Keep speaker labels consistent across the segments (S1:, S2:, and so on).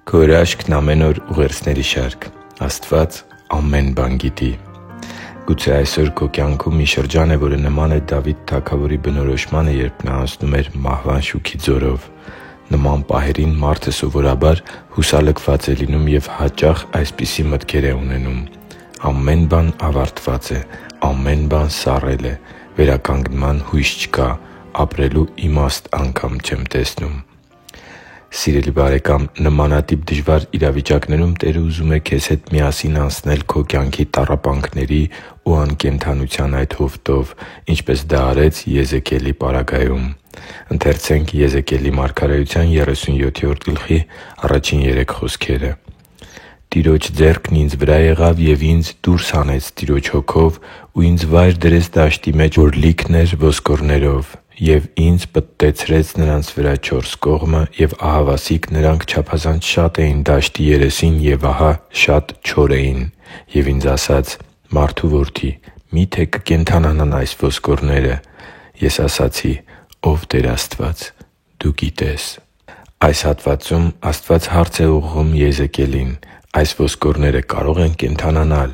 S1: Քո հրաշքն ամեն օր ուղերձների շարք։ Աստված ամեն բան գիտի։ Գուցե այսօր քո կյանքում մի շրջան է, որը նման է Դավիթ թագավորի բնորոշմանը, երբ նա անցնում էր մահվան շուքի ձորով։ Նման պահերին մարդը սովորաբար հուսալքված է լինում և հաճախ այսպիսի մտքեր է ունենում. ամեն բան ավարտված է, ամեն բան սառել է, վերականգնման հույս չկա, ապրելու իմաստ անգամ չեմ տեսնում։ Սիրելի՛ բարեկամ, նմանատիպ դժվար իրավիճակներում Տերը ուզում է քեզ հետ միասին անցնել քո կյանքի տառապանքների ու անկենդանության այդ հովտով, ինչպես դա արեց Եզեկիելի պարագայում։ «Տիրոջ ձեռքն ինձ վրա եղավ և ինձ դուրս հանեց Տիրոջ Հոգով ու ինձ վայր դրեց դաշտի մեջ, որ լիքն էր ոսկորներով, և ինձ պտտեցրեց նրանց վրա չորս կողմը, և ահավասիկ նրանք չափազանց շատ էին դաշտի երեսին, և ահա շատ չոր էին։ Եվ ինձ ասաց. «Մարդու որդի, մի՞թե կկենդանանան այս ոսկորները»։ Ես ասացի. «Ո՛վ Տեր Աստված, Դու գիտես»։ Այս հատվածում Աստված հարց է ուղղում Եզեկիելին. այս ոսկորները կարո՞ղ են կենդանանալ։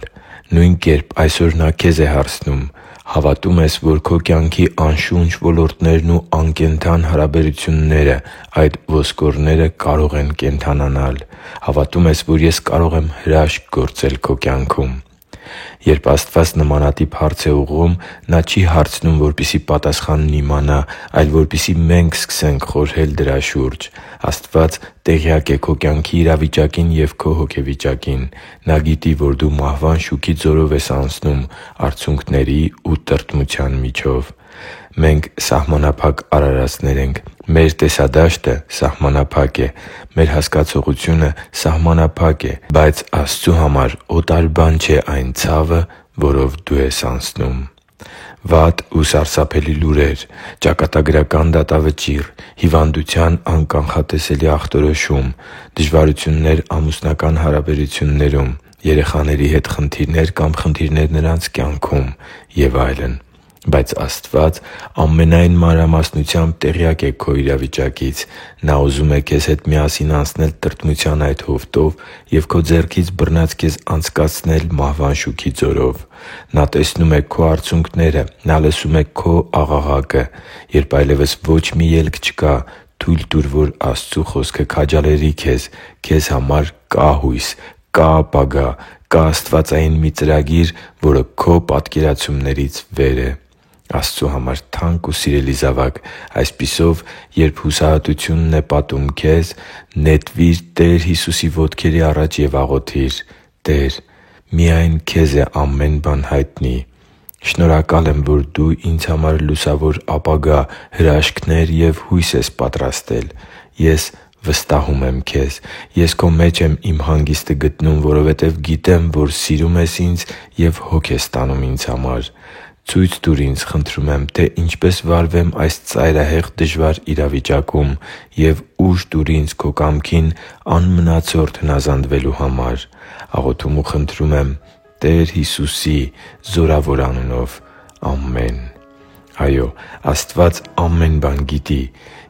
S1: Նույն կերպ այսօր Նա քեզ է հարցնում. հավատո՞ւմ ես, որ քո կյանքի անշունչ ոլորտներն ու անկենդան հարաբերությունները, այդ ոսկորները կարող են կենդանանալ։ Հավատո՞ւմ ես, որ Ես կարող եմ հրաշք գործել քո կյանքում։ Երբ Աստված նմանատիպ հարց է ուղղում, Նա չի հարցնում, որպեսզի պատասխանն իմանա, այլ որպեսզի մենք սկսենք խորհել դրա շուրջ։ Աստված տեղյակ է քո կյանքի իրավիճակին և քո հոգեվիճակին։ Նա գիտի, որ դու մահվան շուքի ձորով ես անցնում արցունքների ու տրտմության միջով։ Մենք սահմանափակ արարածներ ենք։ Մեր տեսադաշտը սահմանափակ է։ Մեր հասկացողությունը սահմանափակ է։ Բայց Աստծու համար օտար բան չէ այն ցավը, որով դու ես անցնում։ Վատ ու սարսափելի լուրեր, ճակատագրական դատավճիռ, հիվանդության անկանխատեսելի ախտորոշում, դժվարություններ ամուսնական հարաբերություններում, երեխաների հետ խնդիրներ կամ խնդիրներ նրանց կյանքում և այլն։ Բայց Աստված ամենայն մանրամասնությամբ տեղյակ է քո իրավիճակից։ Նա ուզում է քեզ հետ միասին անցնել տրտմության այդ հովտով և քո ձեռքից բռնած քեզ անցկացնել մահվան շուքի ձորով։ Նա տեսնում է քո արցունքները։ Նա լսում է քո աղաղակը։ Երբ այլևս ոչ մի ելք չկա, թույլ տուր, որ Աստծու Խոսքը քաջալերի քեզ։ Քեզ համար կա հույս, կա ապագա, կա աստվածային մի ծրագիր, որը քո պատկերացումներից վեր է։ Աստծու համար թանկ ու սիրելի՛ զավակ, այսպիսով, երբ հուսահատությունն է պատում քեզ, նետվի՛ր Տեր Հիսուսի ոտքերի առաջ և աղոթի՛ր. «Տե՛ր, միայն Քեզ է ամեն բան հայտնի։ Շնորհակալ եմ, որ Դու ինձ համար լուսավոր ապագա, հրաշքներ և հույս ես պատրաստել։ Ես վստահում եմ Քեզ։ Ես Քո մեջ եմ իմ հանգիստը գտնում, որովհետև գիտեմ, որ սիրում ես ինձ և հոգ ես տանում ինձ համար։ Ցույց տուր ինձ, խնդրում եմ, թե ինչպես վարվեմ այս ծայրահեղ դժվար իրավիճակում և ուժ տուր ինձ Քո կամքին անմնացորդ հնազանդվելու համար։ Աղոթում ու խնդրում եմ Տեր Հիսուսի զորավոր անունով։ Ամե՛ն»։ Այո՛, Աստված ամեն բան գիտի։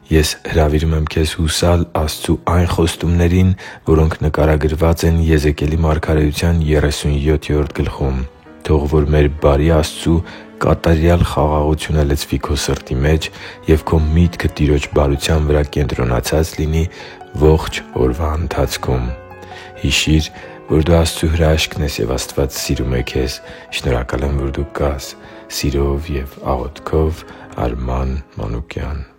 S1: Ես հրավիրում եմ քեզ հուսալ Աստծու այն խոստումներին, որոնք նկարագրված են Եզեկիելի մարգարեության 37-րդ գլխում։ Թող որ մեր բարի Աստծու կատարյալ խաղաղությունը լցվի քո սրտի մեջ, և քո միտքը Տիրոջ բարության վրա կենտրոնացած լինի ողջ օրվա ընթացքում։ Հիշի՛ր, որ դու Աստծո հրաշքն ես, և Աստված սիրում է քեզ։ Շնորհակալ եմ, որ դու կա՛ս։ Սիրով և աղոթքով, Արման Մանուկյան։